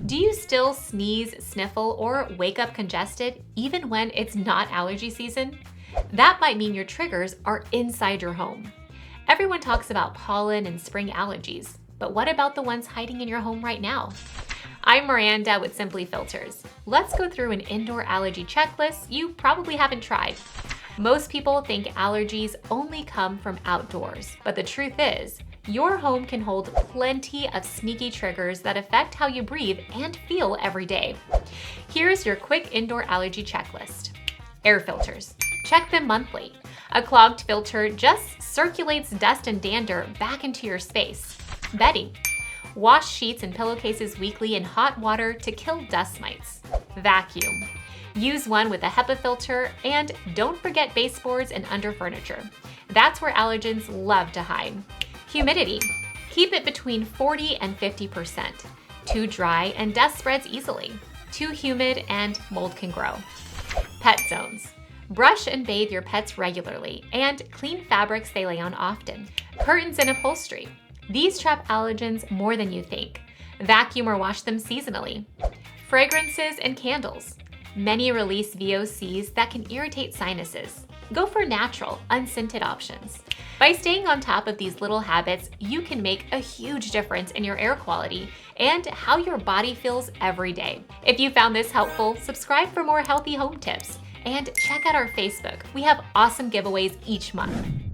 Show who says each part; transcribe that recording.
Speaker 1: Do you still sneeze, sniffle, or wake up congested even when it's not allergy season? That might mean your triggers are inside your home. Everyone talks about pollen and spring allergies, but what about the ones hiding in your home right now? I'm Miranda with Simply Filters. Let's go through an indoor allergy checklist you probably haven't tried. Most people think allergies only come from outdoors, but the truth is, your home can hold plenty of sneaky triggers that affect how you breathe and feel every day. Here's your quick indoor allergy checklist. Air filters. Check them monthly. A clogged filter just circulates dust and dander back into your space. Bedding. Wash sheets and pillowcases weekly in hot water to kill dust mites. Vacuum. Use one with a HEPA filter, and don't forget baseboards and under furniture. That's where allergens love to hide. Humidity. Keep it between 40 and 50%. Too dry and dust spreads easily. Too humid and mold can grow. Pet zones. Brush and bathe your pets regularly and clean fabrics they lay on often. Curtains and upholstery. These trap allergens more than you think. Vacuum or wash them seasonally. Fragrances and candles. Many release VOCs that can irritate sinuses. Go for natural, unscented options. By staying on top of these little habits, you can make a huge difference in your air quality and how your body feels every day. If you found this helpful, subscribe for more healthy home tips and check out our Facebook. We have awesome giveaways each month.